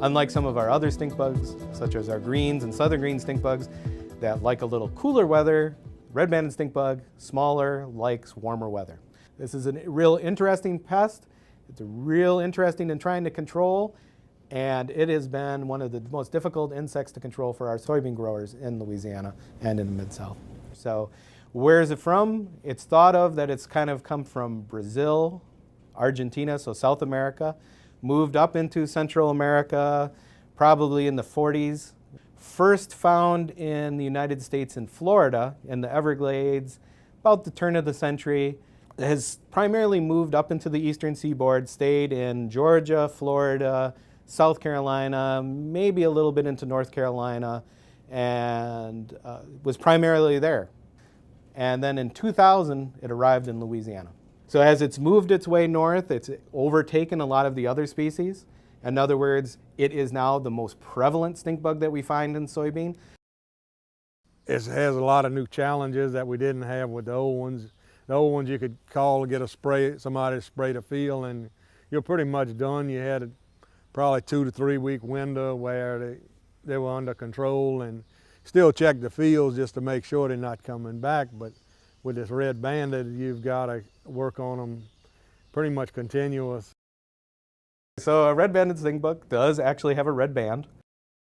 Unlike some of our other stink bugs, such as our greens and southern green stink bugs that like a little cooler weather, red-banded stink bug, smaller, likes warmer weather. This is a real interesting pest. It's real interesting in trying to control, and it has been one of the most difficult insects to control for our soybean growers in Louisiana and in the Mid-South. So where is it from? It's thought of that it's kind of come from Brazil, Argentina, so South America, moved up into Central America, probably in the 40s. First found in the United States in Florida, in the Everglades, about the turn of the century. It has primarily moved up into the eastern seaboard, stayed in Georgia, Florida, South Carolina, maybe a little bit into North Carolina, and was primarily there. And then in 2000, it arrived in Louisiana. So as it's moved its way north, it's overtaken a lot of the other species. In other words, it is now the most prevalent stink bug that we find in soybean. It has a lot of new challenges that we didn't have with the old ones. The old ones you could call and get a spray, somebody to spray the field, and you're pretty much done. You had a probably 2 to 3 week window where they were under control, and still check the fields just to make sure they're not coming back. But with this red-banded, you've got to work on them pretty much continuous. So a red-banded stink bug does actually have a red band.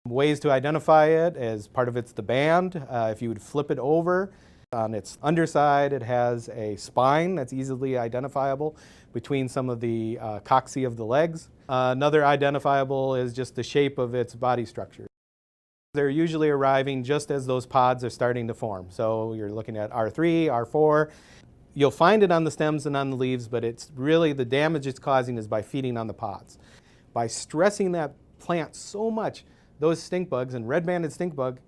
Ways to identify it is part of it's the band. If you would flip it over, on its underside it has a spine that's easily identifiable between some of the coccyx of the legs. Another identifiable is just the shape of its body structure. They're usually arriving just as those pods are starting to form. So you're looking at R3, R4. You'll find it on the stems and on the leaves, but it's really the damage it's causing is by feeding on the pods. By stressing that plant so much, those stink bugs, and red-banded stink bug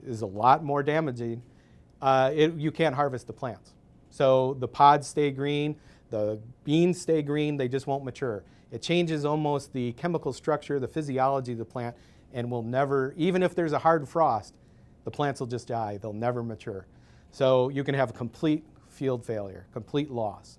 is a lot more damaging, you can't harvest the plants. So the pods stay green, the beans stay green, they just won't mature. It changes almost the chemical structure, the physiology of the plant, and will never, even if there's a hard frost, the plants will just die, they'll never mature. So you can have a complete field failure, complete loss.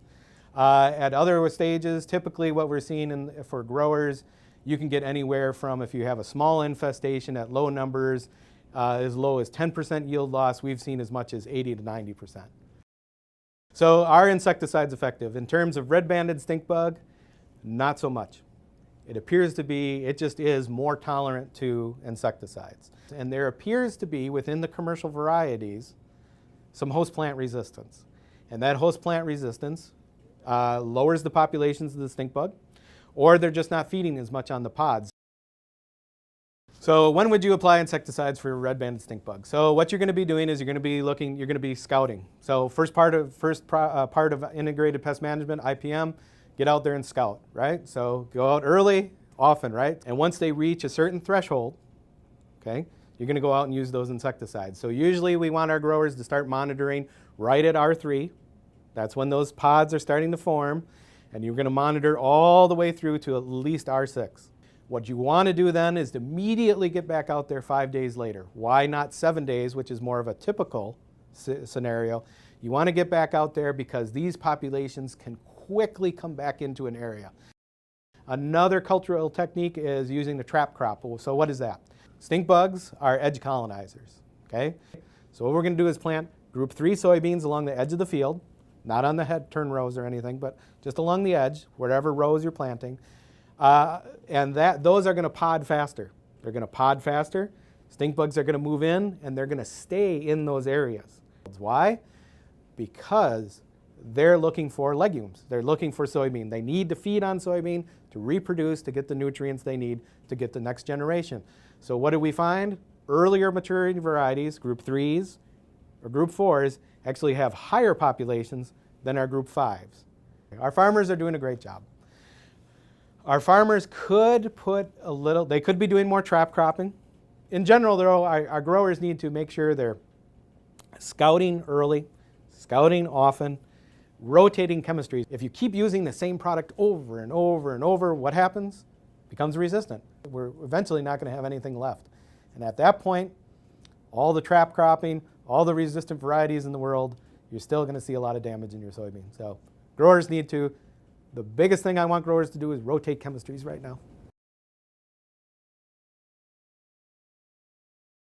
At other stages, typically what we're seeing for growers, you can get anywhere from, if you have a small infestation at low numbers, as low as 10% yield loss. We've seen as much as 80 to 90%. So are insecticides effective? In terms of red-banded stink bug, not so much. It appears to be, it just is more tolerant to insecticides. And there appears to be, within the commercial varieties, some host plant resistance. And that host plant resistance lowers the populations of the stink bug, or they're just not feeding as much on the pods. So when would you apply insecticides for red-banded stink bug? So what you're going to be doing is you're going to be scouting. So first part of integrated pest management, IPM, get out there and scout, right? So go out early, often, right? And once they reach a certain threshold, okay, you're going to go out and use those insecticides. So usually we want our growers to start monitoring right at R3. That's when those pods are starting to form, and you're going to monitor all the way through to at least R6. What you want to do then is to immediately get back out there 5 days later. Why not 7 days, which is more of a typical scenario? You want to get back out there because these populations can quickly come back into an area. Another cultural technique is using the trap crop. So what is that? Stink bugs are edge colonizers, okay? So what we're going to do is plant group 3 soybeans along the edge of the field, not on the head turn rows or anything, but just along the edge, wherever rows you're planting. And those are going to pod faster. They're going to pod faster. Stink bugs are going to move in, and they're going to stay in those areas. Why? Because they're looking for legumes. They're looking for soybean. They need to feed on soybean to reproduce, to get the nutrients they need to get the next generation. So what do we find? Earlier maturity varieties, group 3s or group 4s, actually have higher populations than our group 5s. Our farmers are doing a great job. Our farmers could put a little, they could be doing more trap cropping. In general, though, our growers need to make sure they're scouting early, scouting often, rotating chemistries. If you keep using the same product over and over and over, what happens? It becomes resistant. We're eventually not going to have anything left. And at that point, all the trap cropping, all the resistant varieties in the world, you're still going to see a lot of damage in your soybean. So growers need to, the biggest thing I want growers to do is rotate chemistries right now.